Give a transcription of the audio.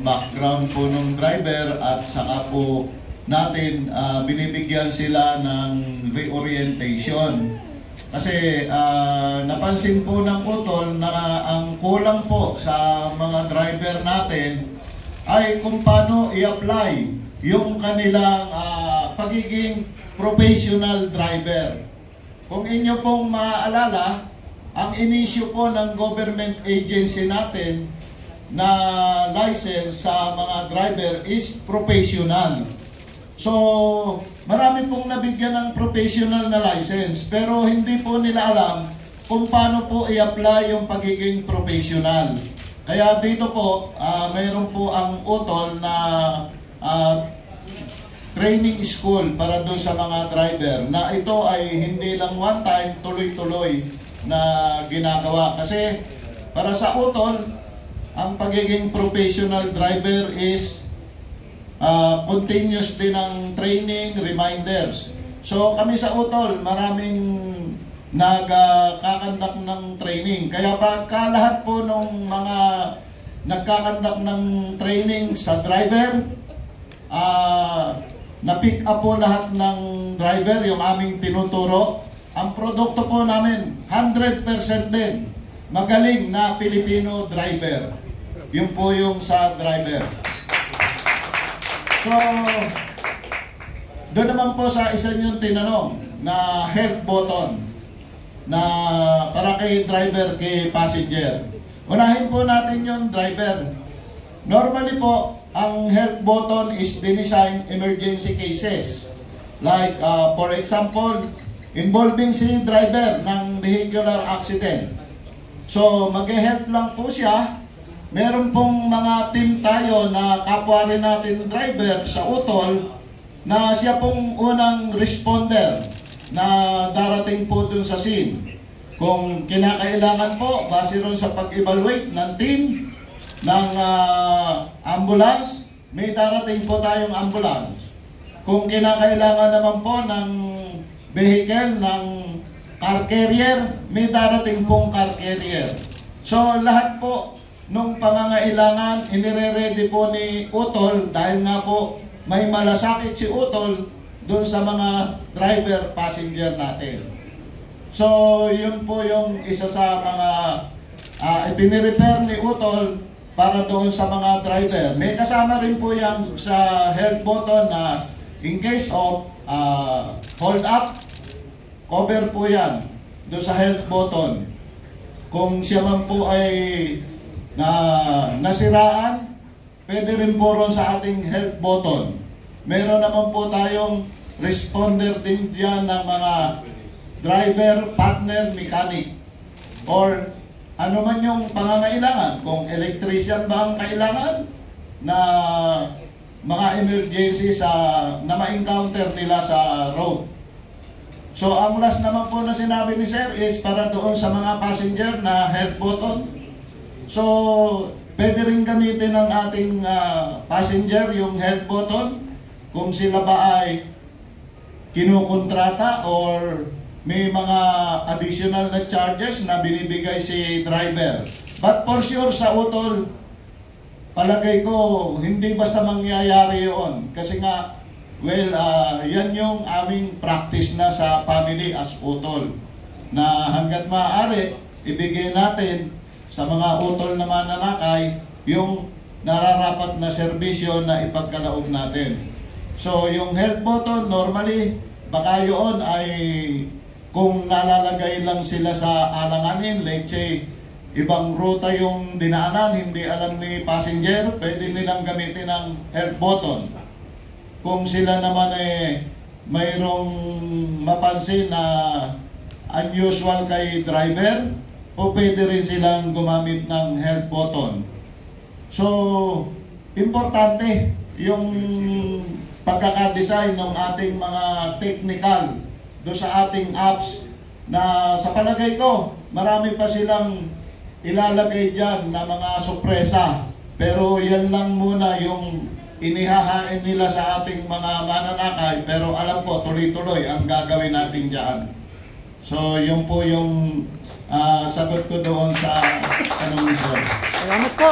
background po ng driver at saka po natin binibigyan sila ng reorientation. Kasi napansin po ng utol na ang kulang po sa mga driver natin ay kung paano i-apply yung kanilang pagiging professional driver. Kung inyo pong maaalala, ang inisyu po ng government agency natin na license sa mga driver is professional. So, marami pong nabigyan ng professional na license, pero hindi po nila alam kung paano po i-apply yung pagiging professional. Kaya dito po, mayroon po ang utol na training school para doon sa mga driver na ito ay hindi lang one time, tuloy-tuloy na ginagawa. Kasi para sa utol, ang pagiging professional driver is continuous din ang training, reminders. So kami sa utol, maraming nagkakandak ng training. Kaya pagka lahat po ng mga nagkakandak ng training sa driver, na-pick up po lahat ng driver yung aming tinuturo. Ang produkto po namin, 100% din magaling na Pilipino driver. Yun po yung sa driver. So, doon naman po sa isa niyong tinanong na help button na para kay driver, kay passenger. Unahin po natin yung driver. Normally po, ang help button is designed emergency cases. Like, for example, involving si driver ng vehicular accident. So, mag-help lang po siya. Meron pong mga team tayo na kapwa rin natin driver sa utol na siya pong unang responder na darating po dun sa scene. Kung kinakailangan po, base ron sa pag-evaluate ng team ng ambulance, may darating po tayong ambulance. Kung kinakailangan naman po ng vehicle ng car carrier, may darating pong car carrier. So lahat po nung pangangailangan, inire-ready po ni utol dahil nga po may malasakit si utol doon sa mga driver, passenger natin. So yun po yung isa sa mga ipinirepair ni utol para doon sa mga driver. May kasama rin po yan sa help button na in case of hold up, cover po yan doon sa help button. Kung siya man po ay nasiraan, pwede rin po ron sa ating help button. Meron naman po tayong responder din dyan ng mga driver, partner, mechanic, or ano man yung pangangailangan. Kung electrician ba ang kailangan na mga emergency na ma-encounter nila sa road. So ang last naman po na sinabi ni Sir is para doon sa mga passenger na help button. So, pwede rin gamitin ng ating passenger yung help button kung sila ba ay kinukontrata or may mga additional na charges na binibigay si driver. But for sure sa utol, palagay ko hindi basta mangyayari yun. Kasi nga, well, yan yung aming practice na sa family as utol. Na hanggat maaari, ibigay natin sa mga utol na mananakay yung nararapat na serbisyo na ipagkalaob natin. So yung help button, normally baka yun ay kung nalalagay lang sila sa alanganin, let's say ibang ruta yung dinaanan, hindi alam ni passenger, pwede nilang gamitin ang help button. Kung sila naman mayroong mapansin na unusual kay driver, o pwede rin silang gumamit ng help button. So, importante yung pagkakadesign ng ating mga technical do sa ating apps na sa palagay ko, marami pa silang ilalagay dyan na mga sorpresa. Pero yan lang muna yung inihahain nila sa ating mga mananakay. Pero alam ko, tuloy-tuloy ang gagawin natin dyan. So, yun po yung sagot ko doon sa tanong ni Sir. Salamat po.